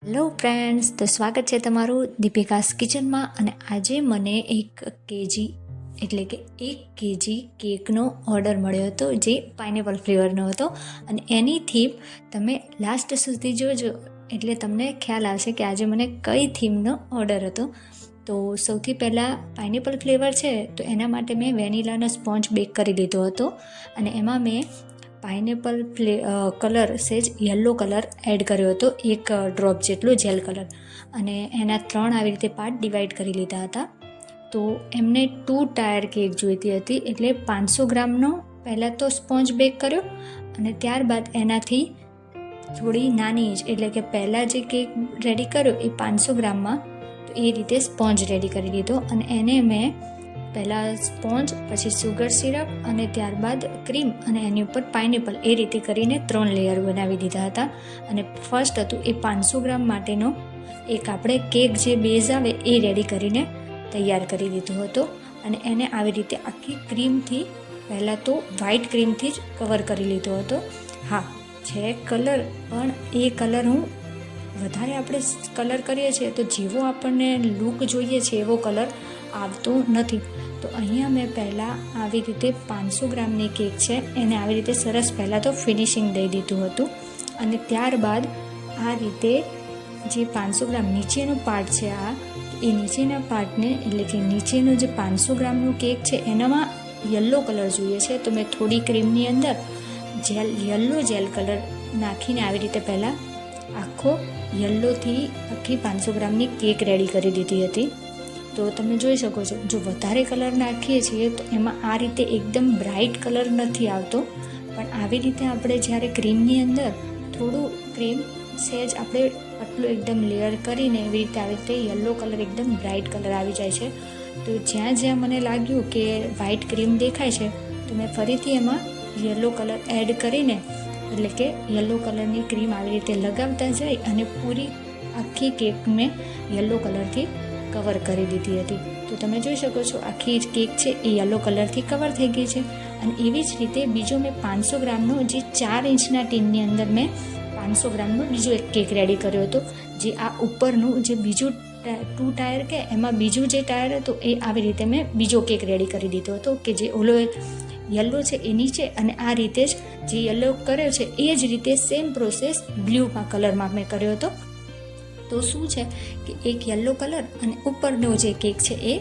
Hello friends, તો સ્વાગત છે તમારું દીપિકાસ કિચનમાં. અને આજે મને 1 કેજી એટલે કે 1 કેજી કેકનો ઓર્ડર મળ્યો હતો, જે પાઇનેપલ ફ્લેવરનો હતો. અને એની થીમ તમે લાસ્ટ સુધી જોજો એટલે તમને ખ્યાલ આવશે કે આજે મને કઈ થીમનો ઓર્ડર હતો. તો સૌથી પહેલાં પાઇનેપલ ફ્લેવર છે, તો એના માટે મેં વેનીલાનો સ્પોન્જ બેક કરી લીધો હતો. અને એમાં મેં પાઇનેપલ કલર સેજ યલો કલર એડ કર્યો હતો, 1 ડ્રોપ જેટલો જેલ કલર. અને એના 3 આવી રીતે પાર્ટ ડિવાઈડ કરી લીધા હતા. તો એમને 2 ટાયર કેક જોઈતી હતી, એટલે 500 ગ્રામનો પહેલાં તો સ્પોન્જ બેક કર્યો. અને ત્યારબાદ એનાથી થોડી નાની જ એટલે કે પહેલાં જે કેક રેડી કર્યો એ 500 ગ્રામમાં, તો એ રીતે સ્પોન્જ રેડી કરી લીધો. અને એને મેં પહેલાં સ્પોન્જ, પછી સુગર સિરપ અને ત્યારબાદ ક્રીમ અને એની ઉપર પાઇનેપલ, એ રીતે કરીને 3 લેયર બનાવી દીધા હતા. અને ફર્સ્ટ હતું એ 500 ગ્રામ માટેનો એક આપણે કેક જે બેઝ આવે એ રેડી કરીને તૈયાર કરી દીધો હતો. અને એને આવી રીતે આખી ક્રીમથી, પહેલાં તો વ્હાઇટ ક્રીમથી જ કવર કરી લીધો હતો. હા, છે કલર, પણ એ કલર હું વધારે આપણે કલર કરીએ છીએ તો જેવો આપણને લુક જોઈએ છે એવો કલર આવતો નથી. તો અહીંયા મેં પહેલાં આવી રીતે 500 ગ્રામની કેક છે એને આવી રીતે સરસ પહેલાં તો ફિનિશિંગ દઈ દીધું હતું. અને ત્યારબાદ આ રીતે જે 500 ગ્રામ નીચેનો પાર્ટ છે, એ નીચેના પાર્ટને એટલે કે નીચેનો જે 500 ગ્રામનું કેક છે એનામાં યલો કલર જોઈએ છે. તો મેં થોડી ક્રીમની અંદર યલો જેલ કલર નાખીને આવી રીતે પહેલાં આખો યલ્લોથી આખી 500 ગ્રામની કેક રેડી કરી દીધી હતી. તો તમે જોઈ શકો છો, જો વધારે કલર નાખીએ છીએ તો એમાં આ રીતે એકદમ બ્રાઇટ કલર નથી આવતો. પણ આવી રીતે આપણે જ્યારે ક્રીમની અંદર થોડું ક્રીમ સહેજ આપણે પતલું એકદમ લેયર કરીને એવી રીતે આવી રીતે યલો કલર એકદમ બ્રાઇટ કલર આવી જાય છે. તો જ્યાં જ્યાં મને લાગ્યું કે વ્હાઇટ ક્રીમ દેખાય છે, તો મેં ફરીથી એમાં યલો કલર એડ કરીને, એટલે કે યલો કલરની ક્રીમ આવી રીતે લગાવતા જાય અને પૂરી આખી કેક મેં યલો કલરથી કવર કરી દીધી હતી. તો તમે જોઈ શકો છો આખી જ કેક છે એ યલો કલરથી કવર થઈ ગઈ છે. અને એવી જ રીતે બીજો મેં 500 ગ્રામનો જે 4 ઇંચના ટીનની અંદર મેં 500 ગ્રામનો બીજો એક કેક રેડી કર્યો હતો, જે આ ઉપરનું જે બીજું 2 ટાયર કે એમાં બીજું જે ટાયર હતું એ આવી રીતે મેં બીજો કેક રેડી કરી દીધો હતો, કે જે ઓલો યલો છે એ નીચે, અને આ રીતે જ જે યલો કર્યો છે એ જ રીતે સેમ પ્રોસેસ બ્લ્યુમાં કલરમાં મેં કર્યો હતો. તો શું છે કે એક યલો કલર અને ઉપરનો જે કેક છે એ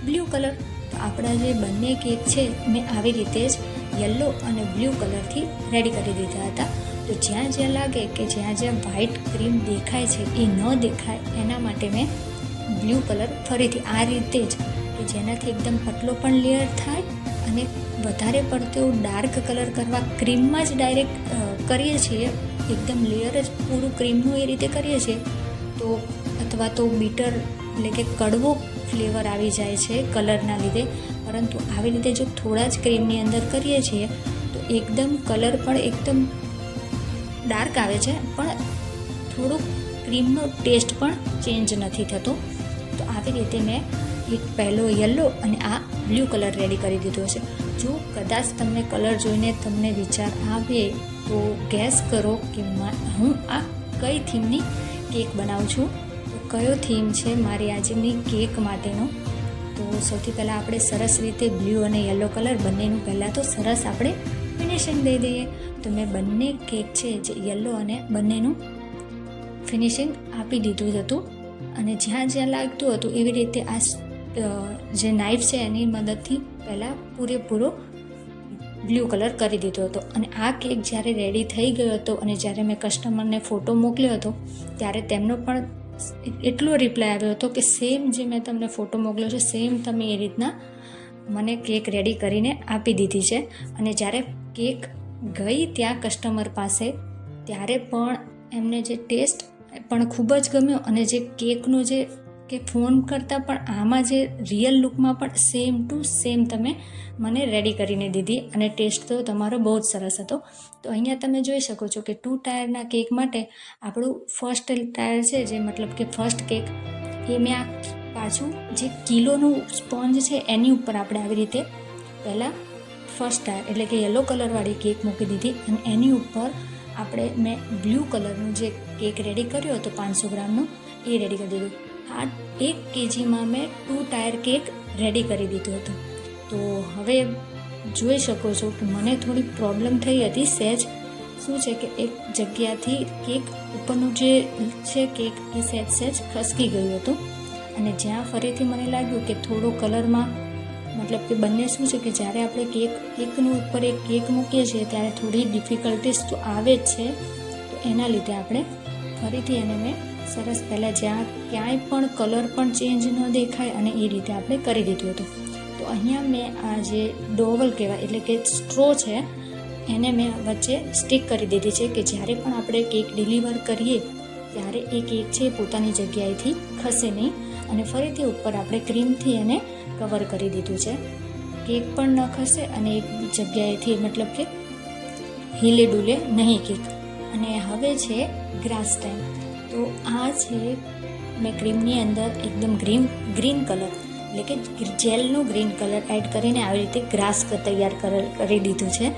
બ્લુ કલર. તો આપણા જે બંને કેક છે મેં આવી રીતે જ યલો અને બ્લુ કલરથી રેડી કરી દીધા હતા. તો જ્યાં જ્યાં લાગે કે જ્યાં જ્યાં વ્હાઇટ ક્રીમ દેખાય છે એ ન દેખાય એના માટે મેં બ્લુ કલર ફરીથી આ રીતે જ, કે જેનાથી એકદમ પતલો પણ લેયર થાય અને વધારે પડતો ડાર્ક કલર કરવા ક્રીમમાં જ ડાયરેક્ટ કરીએ છીએ, એકદમ લેયર જ પૂરું ક્રીમનું એ રીતે કરીએ છીએ તો, અથવા તો બીટર એટલે કે કડવો ફ્લેવર આવી જાય છે કલરના લીધે. પરંતુ આવી રીતે જો થોડા જ ક્રીમની અંદર કરીએ છીએ તો એકદમ કલર પણ એકદમ ડાર્ક આવે છે, પણ થોડુંક ક્રીમનો ટેસ્ટ પણ ચેન્જ નથી થતો. તો આવી રીતે મેં એક પહેલો યલો અને આ બ્લુ કલર રેડી કરી દીધો છે. જો કદાચ તમને કલર જોઈને તમને વિચાર આવે તો ગેસ કરો કે હું આ કઈ થીમની કેક બનાવું છું, તો કયો થીમ છે મારી આજની કેક માટેનો. તો સૌથી પહેલાં આપણે સરસ રીતે બ્લુ અને યલો કલર બંનેનું પહેલાં તો સરસ આપણે ફિનિશિંગ દઈ દઈએ. તો મેં બંને કેક છે જે યલો અને બંનેનું ફિનિશિંગ આપી દીધું જ હતું. અને જ્યાં જ્યાં લાગતું હતું એવી રીતે આ જે નાઇફ છે એની મદદથી પહેલાં પૂરેપૂરો બ્લુ કલર કરી દીધો હતો. અને આ કેક જ્યારે રેડી થઈ ગયો હતો અને જ્યારે મેં કસ્ટમરને ફોટો મોકલ્યો હતો ત્યારે તેમનો પણ એટલો રિપ્લાય આવ્યો હતો કે સેમ જે મેં તમને ફોટો મોકલ્યો છે સેમ તમે એ રીતના મને કેક રેડી કરીને આપી દીધી છે. અને જ્યારે કેક ગઈ ત્યાં કસ્ટમર પાસે ત્યારે પણ એમને જે ટેસ્ટ પણ ખૂબ જ ગમ્યો, અને જે કેકનો જે કે ફોન કરતાં પણ આમાં જે રિયલ લુકમાં પણ સેમ ટુ સેમ તમે મને રેડી કરીને દીધી. અને ટેસ્ટ તો તમારો બહુ જ સરસ હતો. તો અહીંયા તમે જોઈ શકો છો કે 2 ટાયરના કેક માટે આપણું ફર્સ્ટ ટાયર છે, જે મતલબ કે ફર્સ્ટ કેક, એ મેં આ પાછું જે કિલોનું સ્પોન્જ છે એની ઉપર આપણે આવી રીતે પહેલાં ફર્સ્ટ ટાયર એટલે કે યલો કલરવાળી કેક મૂકી દીધી. અને એની ઉપર આપણે મેં બ્લુ કલરનું જે કેક રેડી કર્યો હતો 500 ગ્રામનો, એ રેડી કરી દીધું. આ 1 kgમાં મેં 2 ટાયર કેક રેડી કરી દીધું હતું. તો હવે જોઈ શકો છો કે મને થોડી પ્રોબ્લેમ થઈ હતી સહેજ. શું છે કે એક જગ્યાથી કેક ઉપરનું જે છે કેક એ સહેજ ખસકી ગયું હતું, અને જ્યાં ફરીથી મને લાગ્યું કે થોડો કલરમાં મતલબ કે બંને શું છે કે જ્યારે આપણે કેકનું ઉપર એક કેક મૂકીએ છીએ ત્યારે થોડી ડિફિકલ્ટીસ તો આવે જ છે. તો એના લીધે આપણે ફરીથી એને મેં સરસ પહેલાં જ્યાં ક્યાંય પણ કલર પણ ચેન્જ ન દેખાય અને એ રીતે આપણે કરી દીધું હતું. તો અહીંયા મેં આ જે ડોવલ કહેવાય એટલે કે સ્ટ્રો છે એને મેં વચ્ચે સ્ટિક કરી દીધી છે કે જ્યારે પણ આપણે કેક ડિલિવર કરીએ ત્યારે એ કેક છે પોતાની જગ્યાએથી ખસે નહીં, અને ફરીથી ઉપર આપણે ક્રીમથી એને કવર કરી દીધું છે. કેક પણ ન ખસે અને એક જગ્યાએથી મતલબ કે हिले ડૂલે નહીં કેક. અને હવે છે ગ્રાસ ટાઈમ. તો આ છે મેં ક્રીમની અંદર એકદમ ગ્રીન કલર એટલે કે જેલનો ગ્રીન કલર એડ કરીને આવી રીતે ગ્રાસ તૈયાર કરી દીધું છે.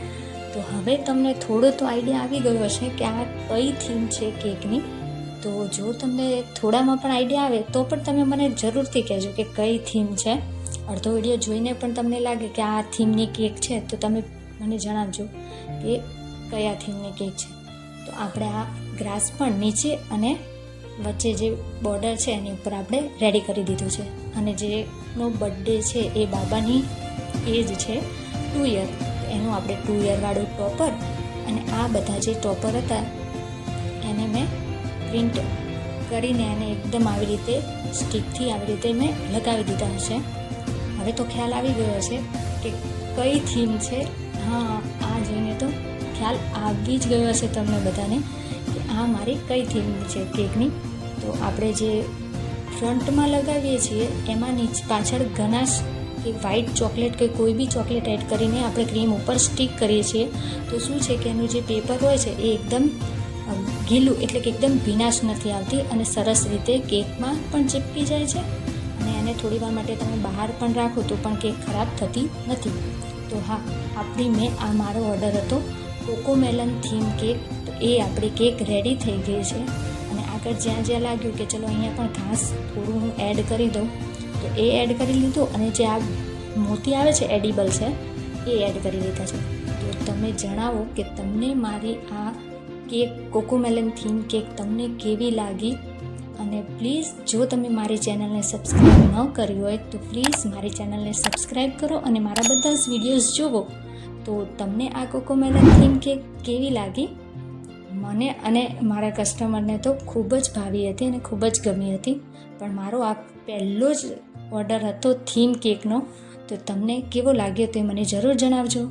તો હવે તમને થોડો તો આઈડિયા આવી ગયો હશે કે આ કઈ થીમ છે કેકની. તો જો તમને થોડામાં પણ આઈડિયા આવે તો પણ તમે મને જરૂરથી કહેજો કે કઈ થીમ છે. અડધો વિડીયો જોઈને પણ તમને લાગે કે આ થીમની કેક છે તો તમે મને જણાવજો કે કયા થીમની કેક છે. તો આપણે આ ગ્રાસ પણ નીચે અને વચ્ચે જે બોર્ડર છે એની ઉપર આપણે રેડી કરી દીધું છે. અને જેનો બર્થડે છે એ બાબાની એજ છે 2 યર, એનું આપણે 2 યરવાળું ટોપર અને આ બધા જે ટોપર હતા એને મેં પ્રિન્ટ કરીને એને એકદમ આવી રીતે સ્ટીકથી આવી રીતે મેં લગાવી દીધા છે. હવે તો ખ્યાલ આવી ગયો છે કે કઈ થીમ છે. હા, આ જોઈને તો ખ્યાલ આવી જ ગયો હશે તમને બધાને કે આ મારી કઈ થીમ છે કેકની. તો આપણે જે ફ્રન્ટમાં લગાવીએ છીએ એમાં નીચે પાછળ ગનાશ કે વ્હાઇટ ચોકલેટ કે કોઈ બી ચોકલેટ એડ કરીને આપણે ક્રીમ ઉપર સ્ટીક કરીએ છીએ. તો શું છે કે એનું જે પેપર હોય છે એ એકદમ ગીલું એટલે કે એકદમ ભીનાશ નથી આવતી અને સરસ રીતે કેકમાં પણ ચીપકી જાય છે, અને એને થોડી વાર માટે તમે બહાર પણ રાખો તો પણ કેક ખરાબ થતી નથી. તો હા, મેં આ મારો ઓર્ડર હતો કોકોમેલન થીમ કેક. તો એ આપણી કેક રેડી થઈ ગઈ છે. અને આગળ જ્યાં લાગ્યું કે ચલો અહીંયા પણ ઘાસ થોડું હું એડ કરી દઉં તો એ એડ કરી લીધું, અને જે આ મોતી આવે છે એડિબલ છે એ એડ કરી લીધા છે. તો તમે જણાવો કે તમને મારી આ કેક કોકોમેલન થીમ કેક તમને કેવી લાગી. અને પ્લીઝ જો તમે મારી ચેનલને સબસ્ક્રાઈબ ન કરી હોય તો પ્લીઝ મારી ચેનલને સબસ્ક્રાઈબ કરો અને મારા બધા જ વિડીયોઝ જુઓ. તો તમને આ કોકોમેલન થીમ કેક કેવી લાગી? મને અને મારા કસ્ટમરને તો ખૂબ જ ભાવી હતી અને ખૂબ જ ગમી હતી. પણ મારો આ પહેલો જ ઓર્ડર હતો થીમ કેકનો. તો તમને કેવો લાગ્યો તે મને જરૂર જણાવજો.